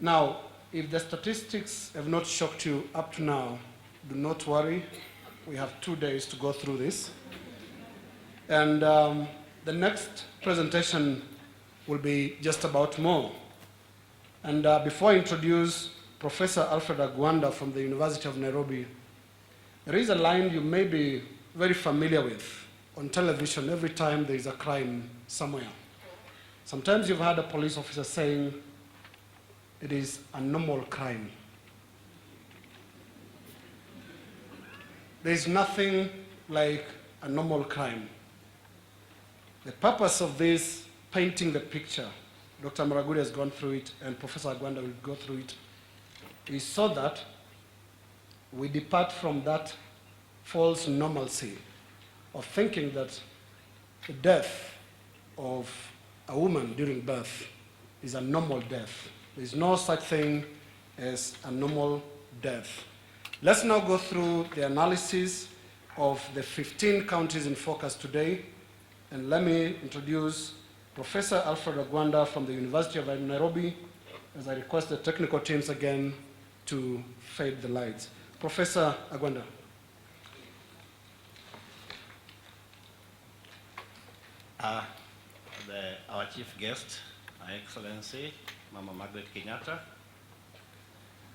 Now, if the statistics have not shocked you up to now, do not worry. We have 2 days to go through this. And the next presentation will be just about more. And before I introduce Professor Alfred Agwanda from the University of Nairobi, there is a line you may be very familiar with on television every time there is a crime somewhere. Sometimes you've heard a police officer saying, it is a normal crime. There is nothing like a normal crime. The purpose of this, painting the picture, Dr. Maraguri has gone through it, and Professor Agwanda will go through it, is so that we depart from that false normalcy of thinking that the death of a woman during birth is a normal death. There is no such thing as a normal death. Let's now go through the analysis of the 15 counties in focus today, and let me introduce Professor Alfred Agwanda from the University of Nairobi, as I request the technical teams again to fade the lights. Professor Agwanda. Our chief guest, Her Excellency, Mama Margaret Kenyatta,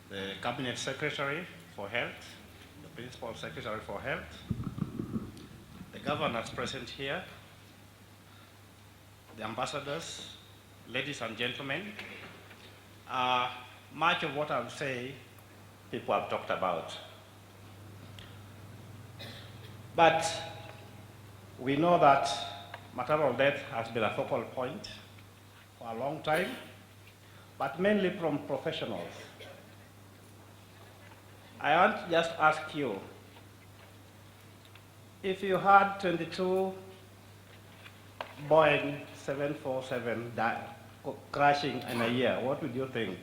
the Cabinet Secretary for Health, the Principal Secretary for Health, the governors present here, the ambassadors, ladies and gentlemen. Much of what I'll say, people have talked about. But we know that maternal death has been a focal point for a long time, but mainly from professionals. I want to just ask you, if you had 22 Boeing 747 crashing in a year, what would you think?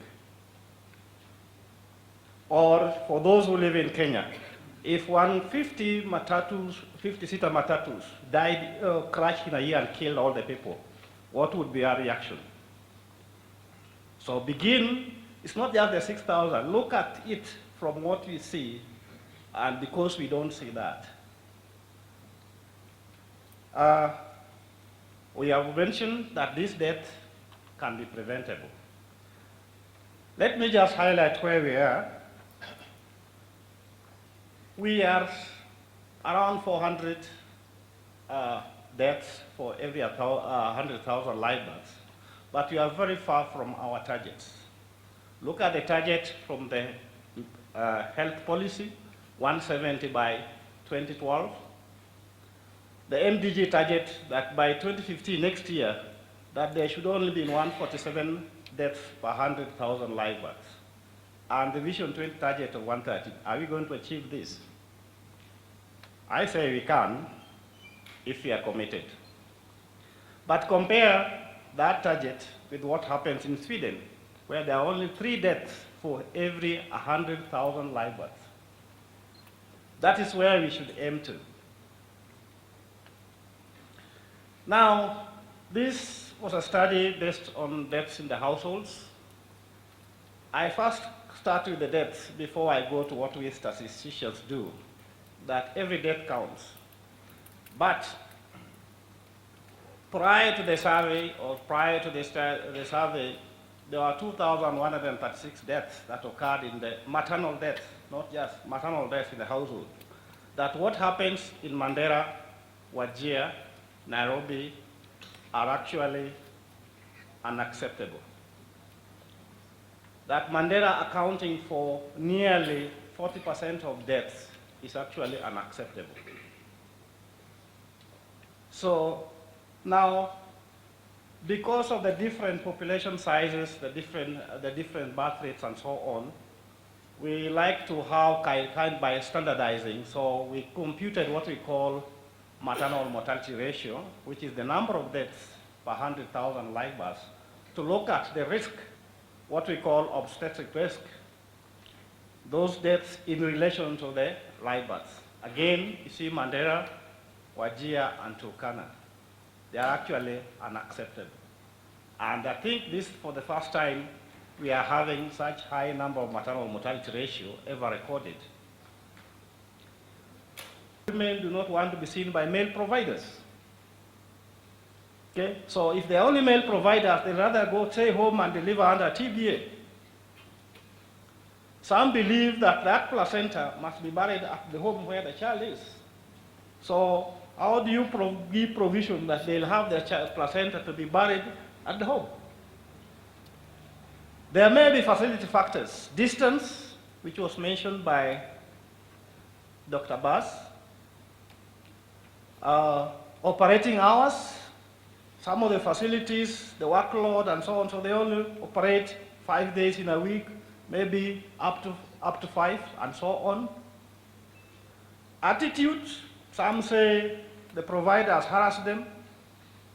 Or for those who live in Kenya, if 150 matatus, 50-seater matatus died, crashed in a year and killed all the people, what would be our reaction? So begin, it's not just the 6,000. Look at it from what we see, and because we don't see that. We have mentioned that this death can be preventable. Let me just highlight where we are. We are around 400 deaths for every 100,000 live births, but we are very far from our targets. Look at the target from the health policy, 170 by 2012. The MDG target that by 2015, next year, that there should only be 147 deaths per 100,000 live births. And the Vision 20 target of 130, are we going to achieve this? I say we can, if we are committed. But compare that target with what happens in Sweden, where there are only 3 deaths for every 100,000 live births. That is where we should aim to. Now, this was a study based on deaths in the households. I first start with the deaths before I go to what we statisticians do, that every death counts. But prior to the survey, or prior to the survey, there were 2,136 deaths that occurred in the maternal deaths, not just maternal deaths in the household. That what happens in Mandera, Wajir, Nairobi are actually unacceptable. That Mandela accounting for nearly 40% of deaths is actually unacceptable. So now, because of the different population sizes, the different birth rates and so on, we like to have kind by standardizing. So we computed what we call maternal mortality ratio, which is the number of deaths per 100,000 live births, to look at the risk, what we call obstetric risk, those deaths in relation to the live births. Again, you see Mandera, Wajir, and Turkana. They are actually unacceptable. And I think this, for the first time, we are having such high number of maternal mortality ratio ever recorded. Women do not want to be seen by male providers. Okay, so if they're only male providers, they'd rather go stay home and deliver under TBA. Some believe that that placenta must be buried at the home where the child is. So how do you give provision that they'll have their placenta to be buried at the home? There may be facility factors. Distance, which was mentioned by Dr. Bass. Operating hours. Some of the facilities, the workload and so on, so they only operate 5 days in a week, maybe up to 5 and so on. Attitude, some say the providers harass them,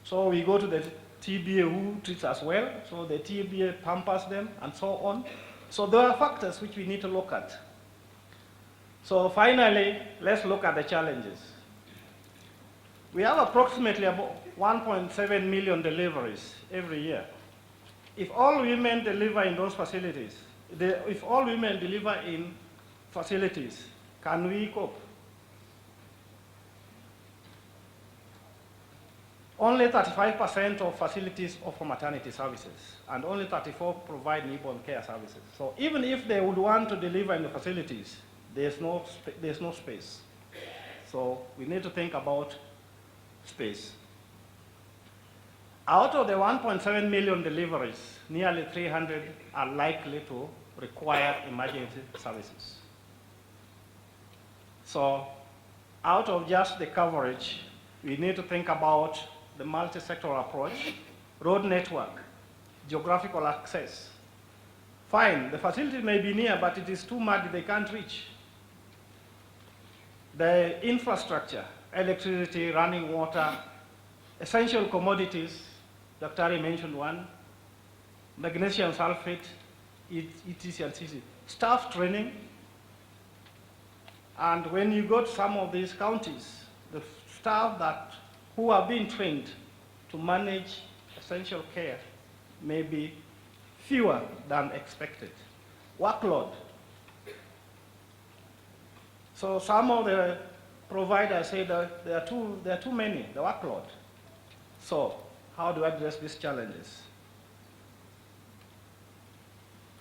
so we go to the TBA who treats us well, so the TBA pampers them and so on. So there are factors which we need to look at. So finally, let's look at the challenges. We have approximately about 1.7 million deliveries every year. If all women deliver in those facilities, if all women deliver in facilities, can we cope? Only 35% of facilities offer maternity services, and only 34% provide newborn care services. So even if they would want to deliver in the facilities, there's no space. So we need to think about space. Out of the 1.7 million deliveries, nearly 300 are likely to require emergency services. So out of just the coverage, we need to think about the multi-sectoral approach, road network, geographical access. Fine, the facility may be near, but it is too muddy, they can't reach. The infrastructure, electricity, running water, essential commodities, Dr. Ari mentioned one, magnesium sulfate, etc. and etc. Staff training, and when you go to some of these counties, the staff who are being trained to manage essential care may be fewer than expected. Workload. So some of the providers say that there are too many, the workload. So how do I address these challenges?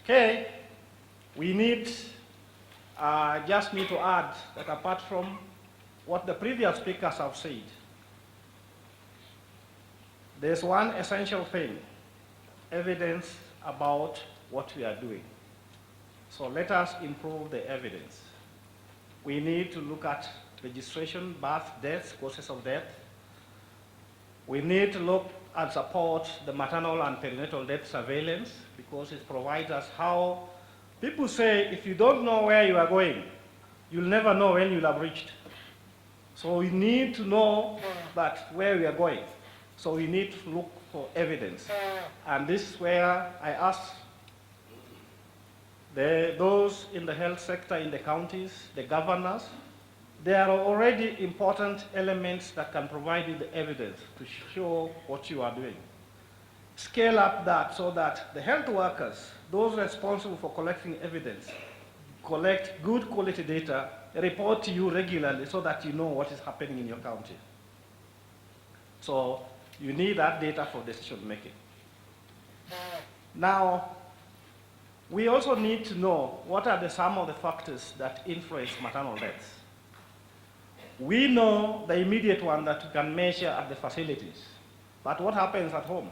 Okay, we just need to add that apart from what the previous speakers have said, there's one essential thing, evidence about what we are doing. So let us improve the evidence. We need to look at registration, birth, deaths, causes of death. We need to look and support the maternal and perinatal death surveillance because it provides us how people say if you don't know where you are going, you'll never know when you'll have reached. So we need to know that where we are going. So we need to look for evidence. And this is where I ask those in the health sector in the counties, the governors, there are already important elements that can provide you the evidence to show what you are doing. Scale up that so that the health workers, those responsible for collecting evidence, collect good quality data, report to you regularly so that you know what is happening in your county. So you need that data for decision making. Now, we also need to know what are some of the factors that influence maternal deaths. We know the immediate one that we can measure at the facilities, but what happens at home?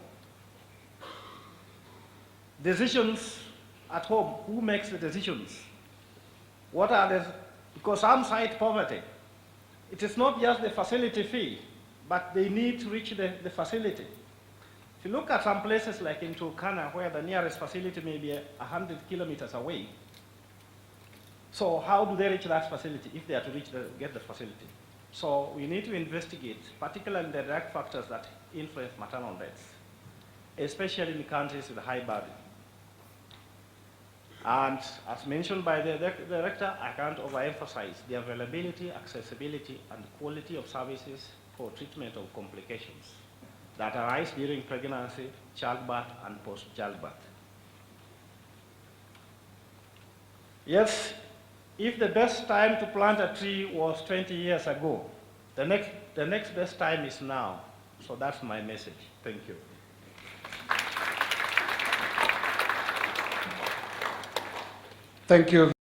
Decisions at home, who makes the decisions? What are because some cite poverty. It is not just the facility fee, but they need to reach the facility. If you look at some places like in Turkana, where the nearest facility may be 100 kilometers away, so how do they reach that facility if they are to get the facility? So we need to investigate, particularly the direct factors that influence maternal deaths, especially in countries with high burden. And as mentioned by the director, I can't overemphasize the availability, accessibility, and quality of services for treatment of complications that arise during pregnancy, childbirth, and post-childbirth. Yes, if the best time to plant a tree was 20 years ago, the next best time is now. So that's my message. Thank you. Thank you.